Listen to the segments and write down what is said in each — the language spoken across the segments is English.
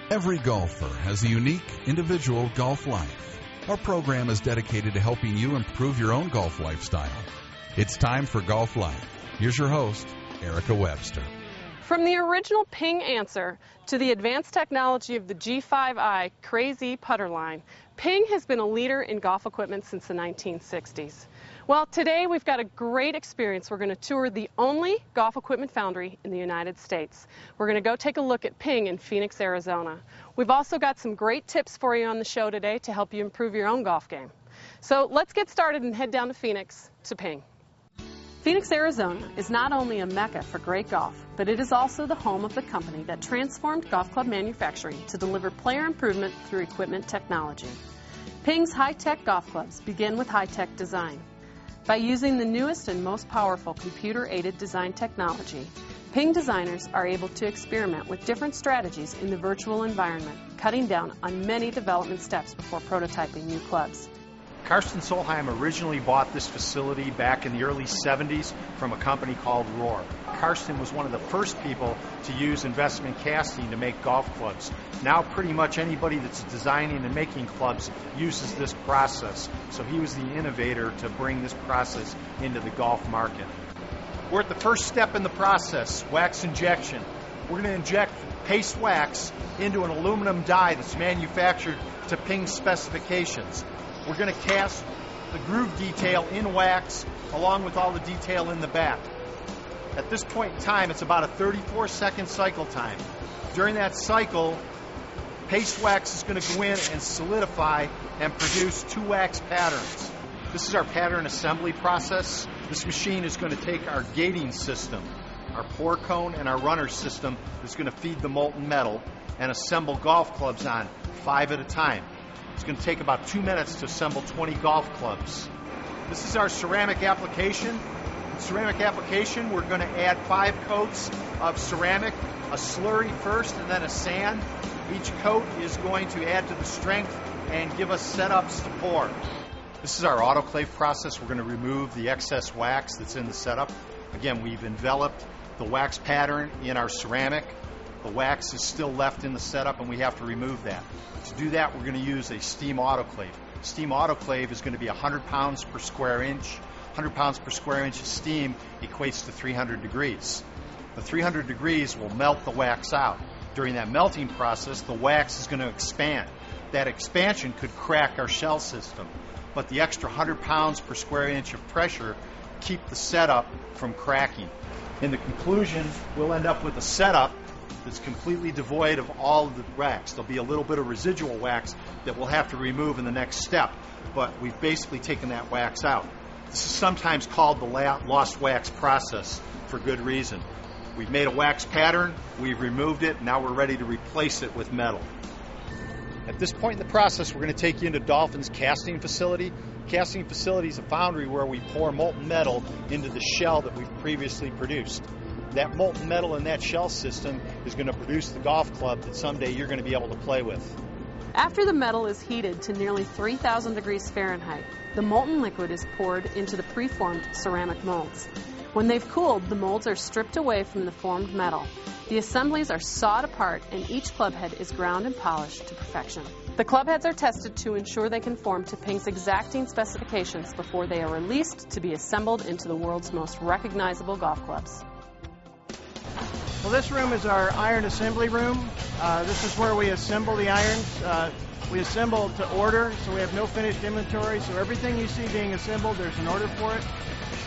Every golfer has a unique, individual golf life. Our program is dedicated to helping you improve your own golf lifestyle. It's time for Golf Life. Here's your host, Erica Webster. From the original Ping answer to the advanced technology of the G5i Crazy putter line, Ping has been a leader in golf equipment since the 1960s. Well, today we've got a great experience. We're going to tour the only golf equipment foundry in the United States. We're going to go take a look at Ping in Phoenix, Arizona. We've also got some great tips for you on the show today to help you improve your own golf game. So let's get started and head down to Phoenix to Ping. Phoenix, Arizona is not only a mecca for great golf, but it is also the home of the company that transformed golf club manufacturing to deliver player improvement through equipment technology. Ping's high-tech golf clubs begin with high-tech design. By using the newest and most powerful computer-aided design technology, Ping designers are able to experiment with different strategies in the virtual environment, cutting down on many development steps before prototyping new clubs. Karsten Solheim originally bought this facility back in the early 70s from a company called Rohr. Karsten was one of the first people to use investment casting to make golf clubs. Now pretty much anybody that's designing and making clubs uses this process. So he was the innovator to bring this process into the golf market. We're at the first step in the process, wax injection. We're going to inject paste wax into an aluminum die that's manufactured to Ping specifications. We're going to cast the groove detail in wax along with all the detail in the back. At this point in time, it's about a 34-second cycle time. During that cycle, paste wax is going to go in and solidify and produce two wax patterns. This is our pattern assembly process. This machine is going to take our gating system, our pour cone, and our runner system that's going to feed the molten metal and assemble golf clubs on 5 at a time. It's going to take about 2 minutes to assemble 20 golf clubs. This is our ceramic application. In ceramic application, we're going to add 5 coats of ceramic, a slurry first and then a sand. Each coat is going to add to the strength and give us setups to pour. This is our autoclave process. We're going to remove the excess wax that's in the setup. Again, we've enveloped the wax pattern in our ceramic. The wax is still left in the setup and we have to remove that. To do that, we're going to use a steam autoclave. Steam autoclave is going to be 100 pounds per square inch. 100 pounds per square inch of steam equates to 300 degrees. The 300 degrees will melt the wax out. During that melting process, the wax is going to expand. That expansion could crack our shell system, but the extra 100 pounds per square inch of pressure keep the setup from cracking. In the conclusion, we'll end up with a setup that's completely devoid of all of the wax. There'll be a little bit of residual wax that we'll have to remove in the next step, but we've basically taken that wax out. This is sometimes called the lost wax process for good reason. We've made a wax pattern, we've removed it, now we're ready to replace it with metal. At this point in the process, we're going to take you into Dolphin's casting facility. Casting facility is a foundry where we pour molten metal into the shell that we've previously produced. That molten metal in that shell system is going to produce the golf club that someday you're going to be able to play with. After the metal is heated to nearly 3,000 degrees Fahrenheit, the molten liquid is poured into the preformed ceramic molds. When they've cooled, the molds are stripped away from the formed metal. The assemblies are sawed apart and each club head is ground and polished to perfection. The club heads are tested to ensure they conform to Ping's exacting specifications before they are released to be assembled into the world's most recognizable golf clubs. Well, this room is our iron assembly room. This is where we assemble the irons. We assemble to order, so we have no finished inventory. So everything you see being assembled, there's an order for it.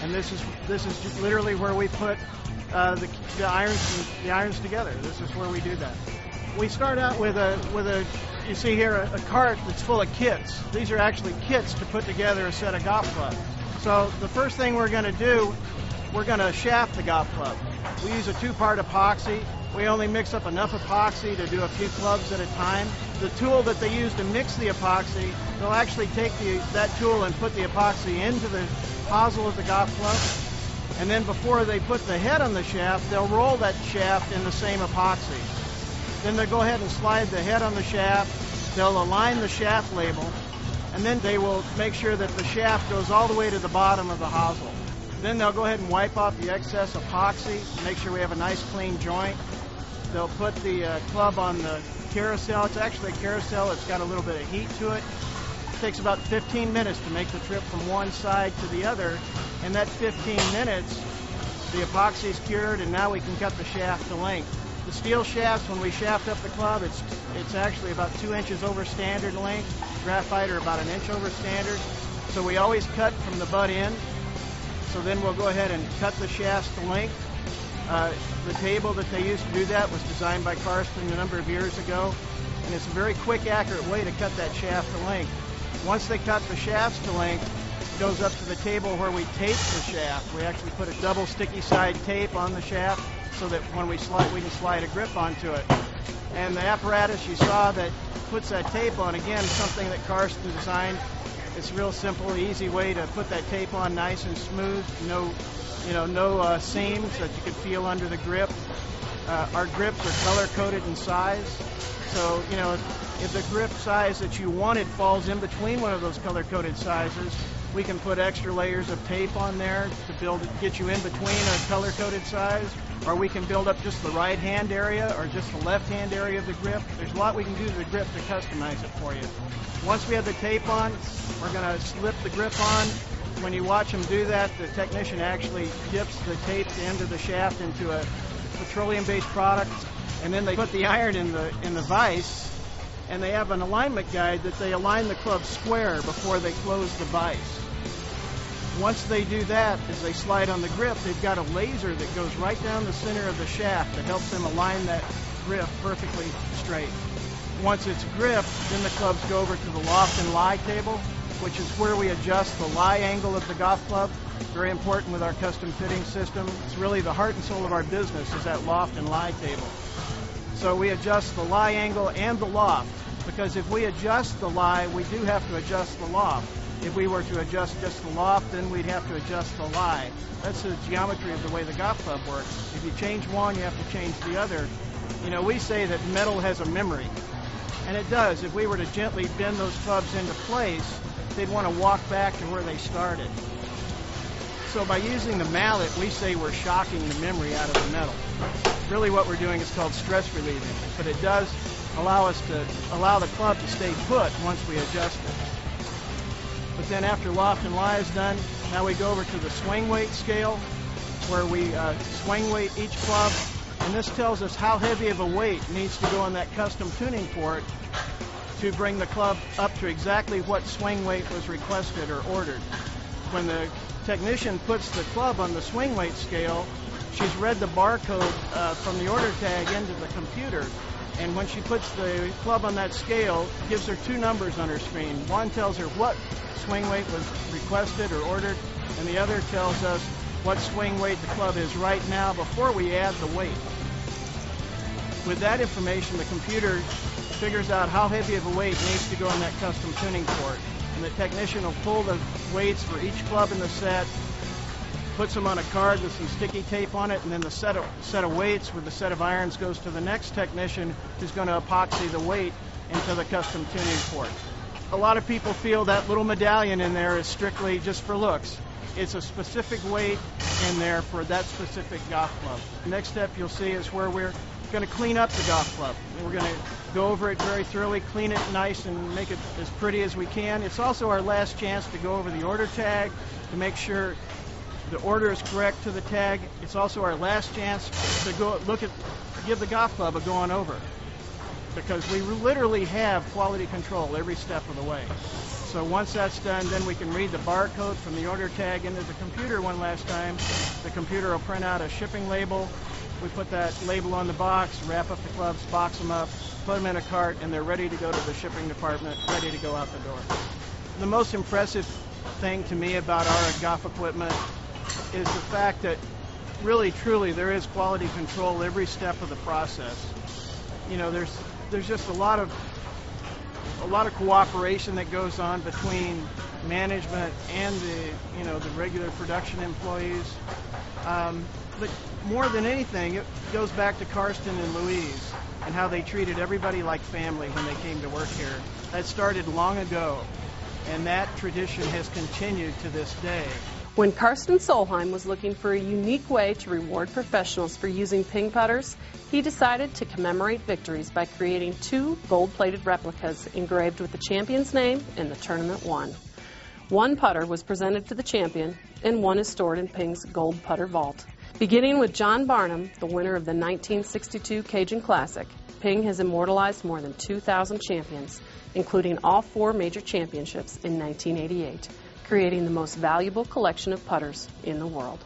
And this is just literally where we put the irons together. This is where we do that. We start out with you see here a cart that's full of kits. These are actually kits to put together a set of golf clubs. So the first thing we're going to do, we're going to shaft the golf club. We use a 2-part epoxy. We only mix up enough epoxy to do a few clubs at a time. The tool that they use to mix the epoxy, they'll actually take that tool and put the epoxy into the hosel of the golf club. And then before they put the head on the shaft, they'll roll that shaft in the same epoxy. Then they'll go ahead and slide the head on the shaft. They'll align the shaft label. And then they will make sure that the shaft goes all the way to the bottom of the hosel. Then they'll go ahead and wipe off the excess epoxy, make sure we have a nice clean joint. They'll put the club on the carousel. It's actually a carousel. It's got a little bit of heat to it. It takes about 15 minutes to make the trip from one side to the other. In that 15 minutes, the epoxy is cured, and now we can cut the shaft to length. The steel shafts, when we shaft up the club, it's actually about 2 inches over standard length. Graphite are about 1 inch over standard. So we always cut from the butt end. So then we'll go ahead and cut the shafts to length. The table that they used to do that was designed by Karsten a number of years ago, and it's a very quick, accurate way to cut that shaft to length. Once they cut the shafts to length, it goes up to the table where we tape the shaft. We actually put a double sticky side tape on the shaft so that when we slide, we can slide a grip onto it. And the apparatus you saw that puts that tape on, again, something that Karsten designed. It's a real simple, easy way to put that tape on nice and smooth. No seams that you could feel under the grip. Our grips are color-coded in size. So, if the grip size that you wanted falls in between one of those color-coded sizes, we can put extra layers of tape on there to get you in between a color-coded size, or we can build up just the right-hand area or just the left-hand area of the grip. There's a lot we can do to the grip to customize it for you. Once we have the tape on, we're going to slip the grip on. When you watch them do that, the technician actually dips the taped end of the shaft into a petroleum-based product, and then they put the iron in the vise, and they have an alignment guide that they align the club square before they close the vise. Once they do that, as they slide on the grip, they've got a laser that goes right down the center of the shaft that helps them align that grip perfectly straight. Once it's gripped, then the clubs go over to the Loft and Lie Table, which is where we adjust the lie angle of the golf club. Very important with our custom fitting system. It's really the heart and soul of our business is that Loft and Lie Table. So we adjust the lie angle and the loft, because if we adjust the lie, we do have to adjust the loft. If we were to adjust just the loft, then we'd have to adjust the lie. That's the geometry of the way the golf club works. If you change one, you have to change the other. We say that metal has a memory, and it does. If we were to gently bend those clubs into place, they'd want to walk back to where they started. So by using the mallet, we say we're shocking the memory out of the metal. Really what we're doing is called stress relieving, but it does allow the club to stay put once we adjust it. But then after Loft and Lie is done, now we go over to the swing weight scale, where we swing weight each club, and this tells us how heavy of a weight needs to go on that custom tuning port to bring the club up to exactly what swing weight was requested or ordered. When the technician puts the club on the swing weight scale, she's read the barcode from the order tag into the computer, and when she puts the club on that scale, it gives her two numbers on her screen. One tells her what swing weight was requested or ordered, and the other tells us what swing weight the club is right now before we add the weight. With that information, the computer figures out how heavy of a weight needs to go on that custom tuning port, and the technician will pull the weights for each club in the set, puts them on a card with some sticky tape on it, and then the set of weights with the set of irons goes to the next technician who's going to epoxy the weight into the custom tuning port. A lot of people feel that little medallion in there is strictly just for looks. It's a specific weight in there for that specific golf club. The next step you'll see is where we're going to clean up the golf club. We're going to go over it very thoroughly, clean it nice, and make it as pretty as we can. It's also our last chance to go over the order tag to make sure the order is correct to the tag. It's also our last chance to go give the golf club a going over, because we literally have quality control every step of the way. So once that's done, then we can read the barcode from the order tag into the computer one last time. The computer will print out a shipping label. We put that label on the box, wrap up the clubs, box them up, put them in a cart, and they're ready to go to the shipping department, ready to go out the door. The most impressive thing to me about our golf equipment is the fact that really, truly, there is quality control every step of the process. There's just a lot of cooperation that goes on between management and the regular production employees. But more than anything, it goes back to Karsten and Louise and how they treated everybody like family when they came to work here. That started long ago, and that tradition has continued to this day. When Karsten Solheim was looking for a unique way to reward professionals for using Ping putters, he decided to commemorate victories by creating 2 gold-plated replicas engraved with the champion's name and the tournament won. 1 putter was presented to the champion, and 1 is stored in Ping's gold putter vault. Beginning with John Barnum, the winner of the 1962 Cajun Classic, Ping has immortalized more than 2,000 champions, including all 4 major championships in 1988. Creating the most valuable collection of putters in the world.